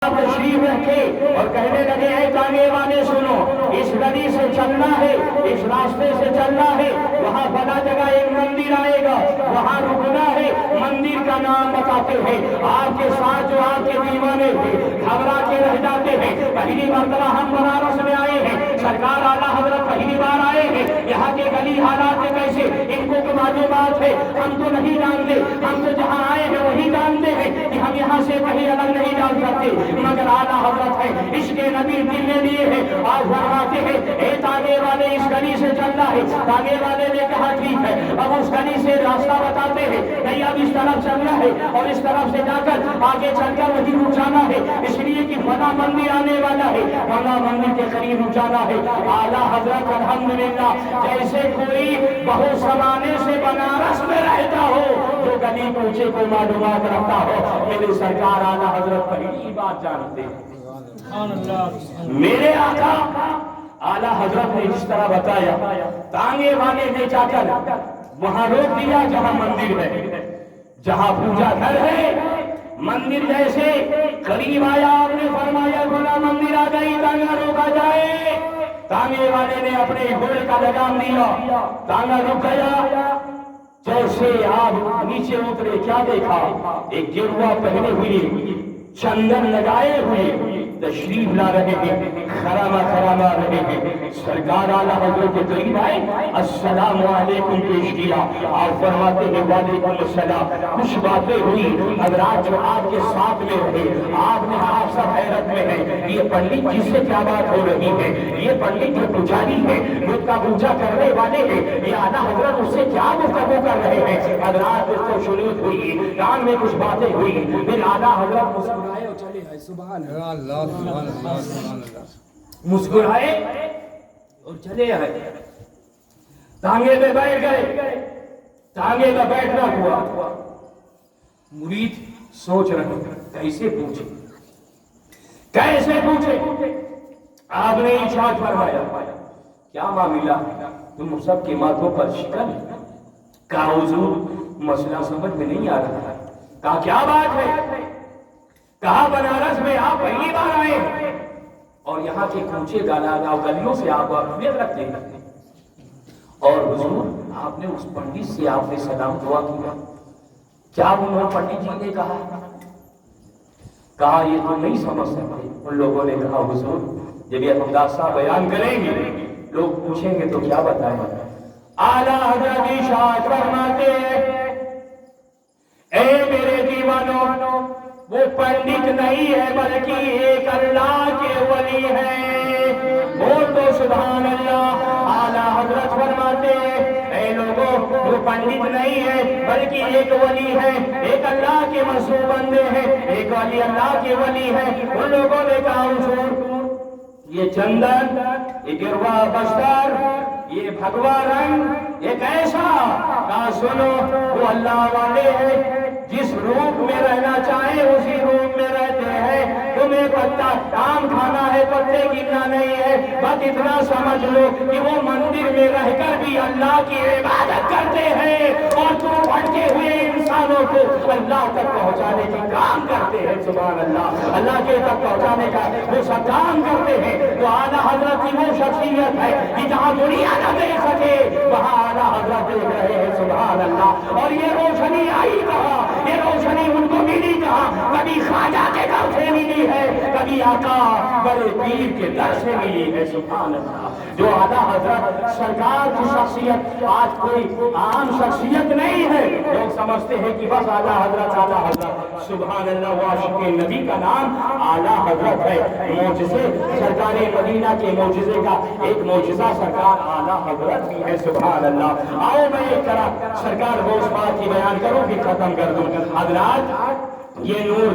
تشریف رکھے اور کہنے لگے اے جانے والے سنو، اس گلی سے چلنا ہے، اس راستے سے چلنا ہے، وہاں فلاں جگہ ایک مندر آئے گا، وہاں رکنا ہے، مندر کا نام بتاتے ہیں۔ آپ کے ساتھ جو آپ کے دیوانے تھے گھبرا کے رہ جاتے ہیں۔ پہلی مرتبہ ہم بنارس میں آئے ہیں، سرکار اعلیٰ حضرت پہلی بار آئے ہیں، یہاں کے گلی حالات کیسے ان کو معلومات ہے، ہم تو نہیں جانتے، ہم تو جہاں آئے ہیں وہی جانتے ہیں کہ ہم یہاں سے کہیں الگ نہیں جا سکتے، مگر اعلیٰ حضرت ہے، اس کے نبی دل نے لیے ہیں۔ آپ فرماتے ہیں اے تانے والے اس گلی سے چلنا ہے۔ تانے والے نے کہا ٹھیک ہے، اب اس گلی سے راستہ بتاتے ہیں، نہیں اب اس طرف چلنا ہے اور اس طرف سے جا کر آگے چل کر وہیں رک جانا ہے، اس لیے کہ فلاں مندر آنے والا ہے، فلاں مندر کے قریب رک جانا ہے۔ اعلیٰ حضرت الحمدللہ جیسے کوئی بہت زمانے سے بنارس میں رہتا ہو، جو گلی کوچے کو معلومات رکھتا ہو، میرے سرکار اعلیٰ حضرت پہلی بات جانتے ہیں۔ میرے آقا اعلیٰ حضرت نے جس طرح بتایا، تانگے والے نے جا کر وہاں روک دیا جہاں مندر ہے، جہاں پوجا گھر ہے، مندر جیسے قریب آیا آپ نے فرمایا بولا مندر آ گئی، تانگا روکا جائے۔ تانگے والے نے اپنے گھوڑے کا لگام دیا، تانگا رک گیا۔ جیسے آپ نیچے اترے کیا دیکھا؟ ایک گروہ پہنے ہوئے، چندن لگائے ہوئے تشریف لا رہے ہیں، خرامہ خرامہ رہے ہیں۔ سرکار اعلیٰ حضرت کے قریب آئے، السلام علیکم پیش کیا۔ آپ فرماتے ہیں وعلیکم السلام۔ کچھ باتیں ہوئی، حضرات جو آپ کے ساتھ میں رہے، آپ نے آپ سب حیرت میں ہے، یہ پنڈت جس سے کیا بات ہو رہی ہے، یہ پنڈت جو پجاری ہے، بدھ کا پوجا کرنے والے ہیں، یہ اعلیٰ حضرت اس سے کیا گفتگو کر رہے ہیں۔ حضرات اس کو شنود ہوئی، کان میں کچھ باتیں ہوئی، پھر اعلیٰ حضرت مسکرائے اور چلے گئے۔ سبحان اللہ مسکرائے اور چلے آئے، تانگے میں بیٹھ گئے، تانگے میں بیٹھنا ہوا۔ مرید سوچ رہے کیسے پوچھے، کیسے پوچھے۔ آپ نے ارشاد فرمایا کیا معاملہ، تم سب کے ماتھوں پر شکن؟ کہا حضور مسئلہ سمجھ میں نہیں آ رہا ہے۔ کہا کیا بات ہے؟ کہا بنارس میں آپ پہلی بار آئے ہیں اور یہاں کے کوچے گلیوں سے آپ واقفیت رکھتے ہیں، اور حضور آپ نے اس پنڈت سے آپ نے سلام دعا کیا، کیا انہوں پنڈت جی نے کہا؟ کہا یہ تو نہیں سمجھ سکتے۔ ان لوگوں نے کہا حضور جب یہ خلاصہ بیان کریں گے لوگ پوچھیں گے تو کیا بتائیں گے۔ اعلیٰ حضرت ارشاد فرماتے اے میرے دیوانوں، وہ پنڈت نہیں ہے بلکہ ایک اللہ کے ولی ہے، بول تو سبحان اللہ۔ اعلیٰ حضرت فرماتے اے لوگوں، وہ پنڈت نہیں ہے بلکہ ایک ولی ہے، ایک اللہ کے مسعود بندے ہیں، ایک ولی اللہ کے ولی ہے۔ ان لوگوں نے کہا حضور یہ چندن، یہ گروا بستر، یہ بھگوا رنگ، یہ کیسا؟ کہا سنو وہ اللہ والے ہیں، جس روپ میں رہنا چاہے اسی روپ میں رہتے ہیں۔ تمہیں پتہ آم کھانا ہے، پتے گرنا نہیں ہے، بس اتنا سمجھ لو کہ وہ مندر میں رہ کر بھی اللہ کی عبادت کرتے ہیں، اور تم بھٹکے ہوئے انسانوں کو اللہ تک پہنچانے کا کام کرتے ہیں۔ سبحان اللہ، اللہ کے تک پہنچانے کا وہ سب کام کرتے ہیں۔ تو اعلیٰ حضرت کی وہ شخصیت ہے کہ جہاں دنیا نہ دیکھ سکے وہاں اعلیٰ حضرت دیکھ رہے ہیں۔ سبحان اللہ۔ اور یہ روشنی آئی کہاں؟ یہ روشنی ان کو ملی کہاں؟ کبھی خواجہ کے در سے ملی ہے، کبھی آقا بڑے پیر کے در سے ملی ہے۔ سبحان اللہ۔ جو اعلیٰ حضرت سرکار کی شخصیت آج کوئی عام شخصیت نہیں ہے، لوگ سمجھتے ہیں کہ بس اعلیٰ حضرت اعلیٰ حضرت۔ سبحان اللہ، وہ عاشق نبی کا نام اعلیٰ حضرت ہے۔ معجزے سرکار مدینہ کے معجزے کا ایک معجزہ سرکار اعلیٰ حضرت بھی ہے۔ سبحان اللہ۔ آؤ میں ایک طرح سرکار وہ اس بات کی بیان کروں کہ ختم کر دوں۔ حضرات یہ نور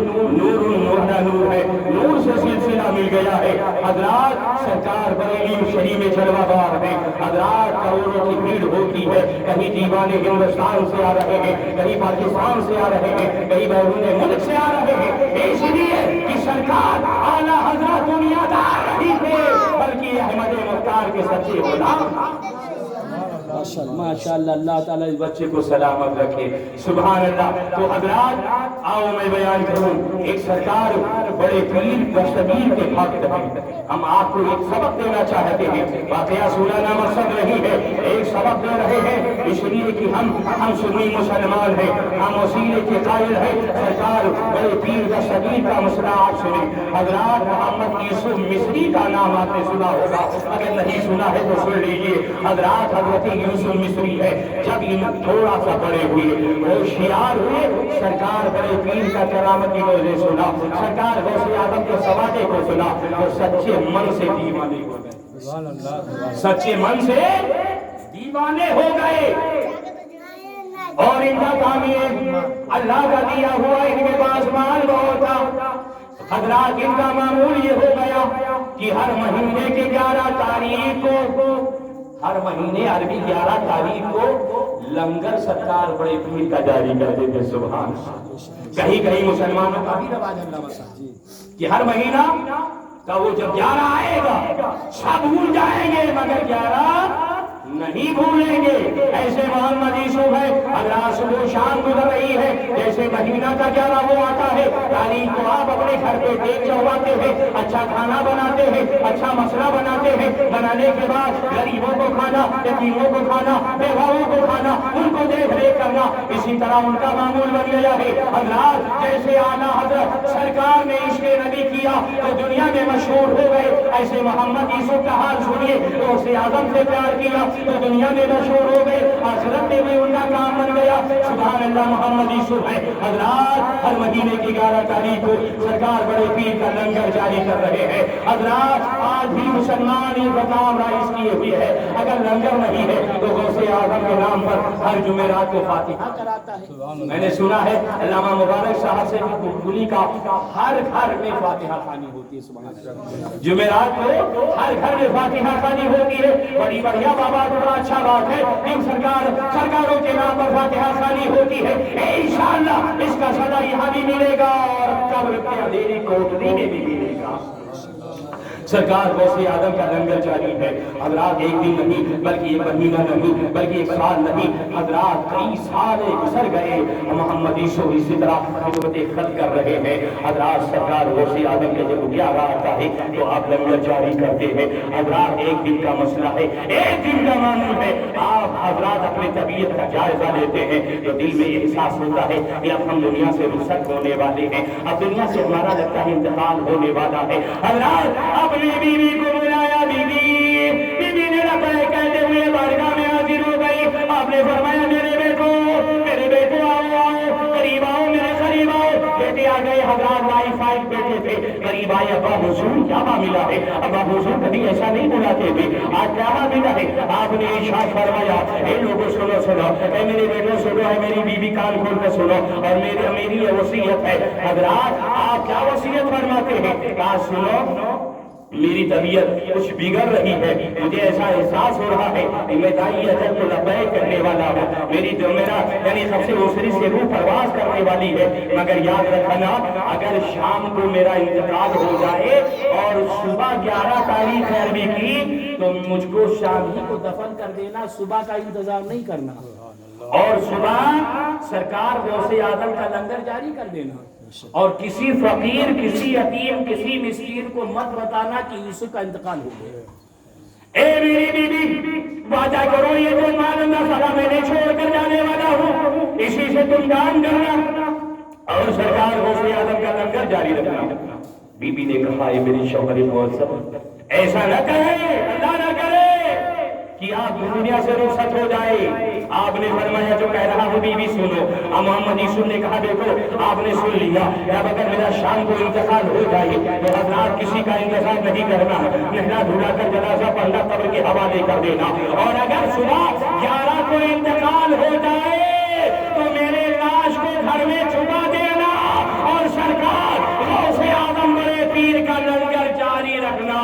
ہے، نور سے سلسلہ مل گیا ہے۔ حضرات سرکار بریلی شریف میں جلوہ بار ہے۔ حضرات کروڑوں کی بھیڑ ہوتی ہے، کہیں دیوانے ہندوستان سے آ رہے ہیں، کہیں پاکستان سے آ رہے ہیں، کہیں بیرون ملک سے آ رہے ہیں، اس لیے کہ سرکار اعلیٰ حضرت دنیا دار نہیں تھے بلکہ احمد مختار کے سچے غلام۔ ماشاء اللہ، اللہ تعالیٰ اس بچے کو سلامت رکھے۔ سبحان اللہ۔ تو حضرات آؤ میں بیان کروں، ایک سرکار बड़े पीर दस्तगीर के भक्त हैं। हम आपको एक सबक देना चाहते हैं। वाकया सुनाना मकसद नहीं है, एक सबक दे रहे हैं, इसलिए कि हम सुन्नी मुसलमान हैं, हम वसीले के कायल हैं। सरकार बड़े पीर दस्तगीर का मसला आप सुने। हजरत मोहम्मद यूसुफ मिस्री का नाम आपने सुना होगा, अगर नहीं सुना है तो सुन लीजिए। हजरत हजरत यूसुफ मिस्री है, जब इन थोड़ा सा बड़े हुए, होशियार हुए, सरकार बड़े पीर का करामती रोज़े सुना, सरकार गौसे आदम के सवादे को सुना, तो सच्चे मन से दीवाने हो गए, सच्चे मन से दीवाने हो गए। और इनका काम ये अल्लाह का दिया हुआ, इनके पास माल बहुत था। हजरात इनका मामूल ये हो गया कि हर महीने के 11 तारीख को, हर महीने अरबी 11 तारीख को लंगर सरकार बड़े पीर का जारी कर देते। सुभान अल्लाह। कहीं कहीं मुसलमानों का भी रवाज है कि हर महीना का वो जब 11 आएगा सब भूल जाएंगे मगर 11 नहीं भूलेंगे। ऐसे मोहम्मद यूसुफ है, अल्लाह सुबह शाम गुजर रही है, जैसे महीना का 11 वो आता है, तारीख को आप अपने घर पे देख चढ़वाते हैं, अच्छा खाना बनाते हैं, अच्छा मसला बनाते हैं, बनाने के बाद गरीबों को खाना, यतीमों को खाना, बेवाओं को खाना, उनको देख रेख करना, इसी तरह उनका मामूल बन गया है। हजरात जैसे आला हजरत सरकार ने इसके नबी किया तो दुनिया में मशहूर हो गए, ऐसे मोहम्मद यूसुफ का हाल सुनिए, तो उसे आजम से प्यार किया तो दुनिया में मशहूर हो गए, आखिरत में भी उनका काम बन गया। सुभान अल्लाह। मोहम्मद यूसुफ है। हजरात हर महीने की 11 तारीख को सरकार बड़े पीर का लंगर जारी कर रहे हैं। हजरात आज भी मुसलमान ये काम राइज किए हुए है, अगर लंगर नहीं है तो गौसे आजम के नाम पर हर जुमेरात को फातिहा कराता है। मैंने सुना है अल्लामा मुबारक साहब से कुली का हर घर में फातिहा खानी होती है। सुभान अल्लाह। जुमेरात को हर घर में फातिहा खानी होती है। बड़ी बढ़िया बाबा, बड़ा अच्छा बात है। इन सरकारों के नाम पर फातिहा खानी होती है। इंशाअल्लाह इसका सदा यहाँ भी मिलेगा और कब्र के अंधेरी कोठरी में भी मिलेगा। सरकार गौसे आदम का लंगर जारी है। हजरात एक दिन नहीं बल्कि एक महीना नहीं बल्कि एक साल नहीं, हजरात कई साल गुजर गए। मोहम्मद यूसुफ इसी तरह खिदमत खत कर रहे हैं। हजरात सरकार गौसे आदम के जब 11 आता है तो आप लंगर जारी करते हैं। हजरात एक दिन का मसला है, एक दिन का मामूल है। आप हजरात अपनी तबीयत का जायजा लेते हैं तो दिल में एहसास होता है कि अब हम दुनिया से रुखसत होने वाले हैं, अब दुनिया से हमारा लगता है इंतकाल होने वाला है। हजरात अपनी बीवी को बुलाया, बीवी ने लबैक कहते हुए बारगाह में हाजिर हो गई। आपने फरमाया मेरे बेटो आओ, करीब आओ, मेरे करीब आओ। बेटे आ गए। हजरात वाईफाई बेटे थे, करीब आए। अब्बा हुजूर क्या मामला है? अब्बा हुजूर कभी ऐसा नहीं बुलाते थे, आज क्या मामला है? आपने इरशाद फरमाया, ए लोगों सुनो, ए मेरे बेटो सुनो, है मेरी बीवी कान खोल कर सुनो, और मेरी ये वसीयत है। हजरात आप क्या वसीयत फरमाते हैं? कहा सुनो, मेरी तबीयत कुछ बिगड़ रही है, मुझे ऐसा एहसास हो रहा है कि मैं दाई अजल को लबैक करने वाला हूँ। मेरा यानी सबसे ऊसरी से रूह परवाज करने वाली है, मगर याद रखना अगर शाम को मेरा इंतकाल हो जाए और सुबह 11 तारीख अरबी की तो मुझको शाम ही को दफन कर देना, सुबह का इंतजार नहीं करना, और सुबह सरकार गौसे आदम का लंगर जारी कर देना। और किसी फकीर, किसी यतीम, किसी मिस्कीन को मत बताना कि यूसुफ का इंतकाल हो गया। ए मेरी बीवी वादा करो, ये जो मालूम सारा मैंने छोड़कर जाने वाला हूँ, इसी से तुम दान करना और सरकार गौसे आदम का लंगर जारी रखना। बीबी ने कहा, ये मेरी शौहर मुअज़्ज़म, ऐसा न करे, अल्लाह न करे कि आप दुनिया से रुखसत हो जाए। आपने फरमाया जो कह रहा हूँ बीवी सुनो। मोहम्मद यूसुफ ने कहा देखो आपने सुन लिया, अब अगर मेरा शाम को इंतकाल हो जाए तो हजरात किसी का इंतजार नहीं करना, नहला धुला कर जनाजा पढ़ना, कब्र के हवाले कर देना। और अगर सुबह 11 को इंतकाल हो जाए तो मेरे लाश को घर में छुपा देना और सरकार गौसे आदम बड़े पीर का लंगर जारी रखना।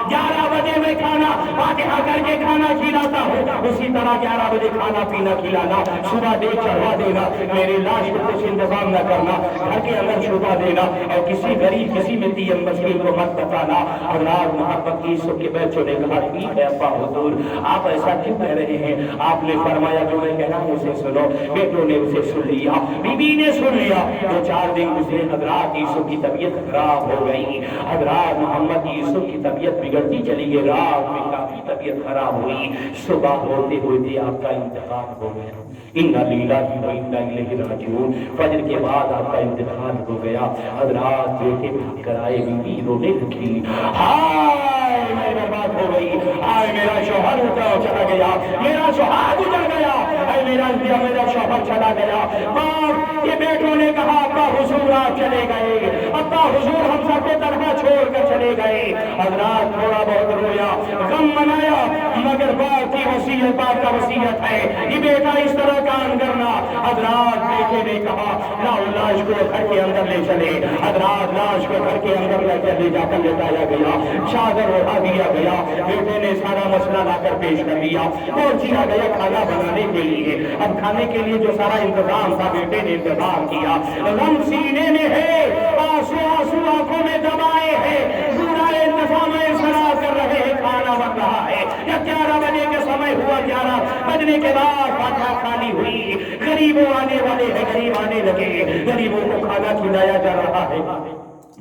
11 बजे में खाना फातिहा करके खाना खिलाता हूँ, उसी तरह 11 बजे खाना पीना खिलाना, सुबह देख चढ़वा देना, मेरी लाश को कुछ इंतजाम न करना, घर के अंदर छुपा देना, और किसी गरीब किसी मितीम मस्कीन को मत बताना। हज़रात मोहब्बत की यूसुफ के बच्चों ने कहा ठीक है अब्बा हुजूर, आप ऐसा क्यों कह रहे हैं? आपने फरमाया जो मैं कह रहा हूं उसे सुनो। बेटों ने उसे सुन लिया, बीबी ने सुन लिया। 2-4 दिन गुजरे, हज़रात यूसुफ की तबीयत खराब हो गई। हज़रात मोहम्मद यूसुफ की तबीयत बिगड़ती चली गई, रात में काफी तबीयत खराब हुई। सुबह होते होते आपका इंतकाल हो गया। इन्ना लिल्लाहि व इन्ना इलैहि राजिऊन। फजर के बाद आपका इंतकाल हो गया। हज़रात बेटे भाग कर आए, बीबी रोने लगी, हाय मैं बर्बाद हो गई, हाय मेरा शौहर चला गया, मेरा सुहाग उजड़ गया, हाय मेरा शौहर चला गया। बाप के बेटों ने कहा अब्बा हुजूर आप चले गए, अब्बा हुजूर हम सबको तनहा छोड़ कर चले गए। हज़रात थोड़ा बहुत रोया, गम मनाया, मगर बाप की वसीयत, बाप का वसीयत है कि बेटा इस तरह काम करना। हज़रात बेटे ने कहा लाओ लाश को घर के अंदर ले चले। हज़रात लाश को घर के अंदर ले जाकर लेटाया गया, चादर उठा दिया गया। बेटे ने सारा मसला लाकर पेश कर दिया, पहुंच दिया गया खाना बनाने के लिए। अब खाने के लिए जो सारा इंतजाम था बेटे ने इंतजाम किया। गम सीने में है, आंसू आंसू आंखों में दबाए हैं, पूरा इंतजाम सराह कर रहे हैं, खाना बन रहा है। 11 बजे के समय हुआ, 11 बजने के बाद फातिहा खाली हुई। गरीबों आने वाले हैं, गरीब आने लगे, गरीबों को खाना खिलाया जा रहा है।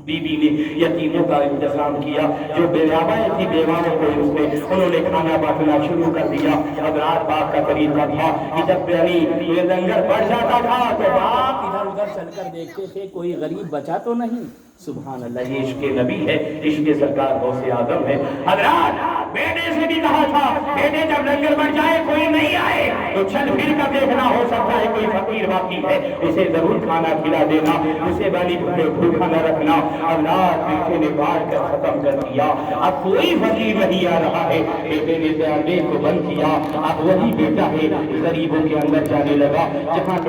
बीबी ने यतीमों का इंतजाम किया, जो बेवाएं थी बेवाओं को उन्होंने खाना बांटना शुरू कर दिया। हज़रात बाप का तरीका था कि जब ये लंगर बढ़ जाता था तो बाप इधर उधर चलकर देखते थे कोई गरीब बचा तो नहीं। सुभान अल्लाह, ये इश्क़ नबी है, इश्क़ सरकार गौसे आज़म है। हज़रात बेटे से भी कहा था बेटे जब लंगर बढ़ जाए कोई नहीं आए तो चल फिर कर देखना, हो सकता है कोई फकीर बाकी है, उसे जरूर खाना खिला देना, उसे वाली भूखा न रखना। अल्लाह बेटे ने बांट कर खत्म कर दिया। अब कोई फकीर नहीं आ रहा है, बेटे ने बयान को बंद किया। अब वही बेटा है गरीबों के अंदर जाने लगा, जहाँ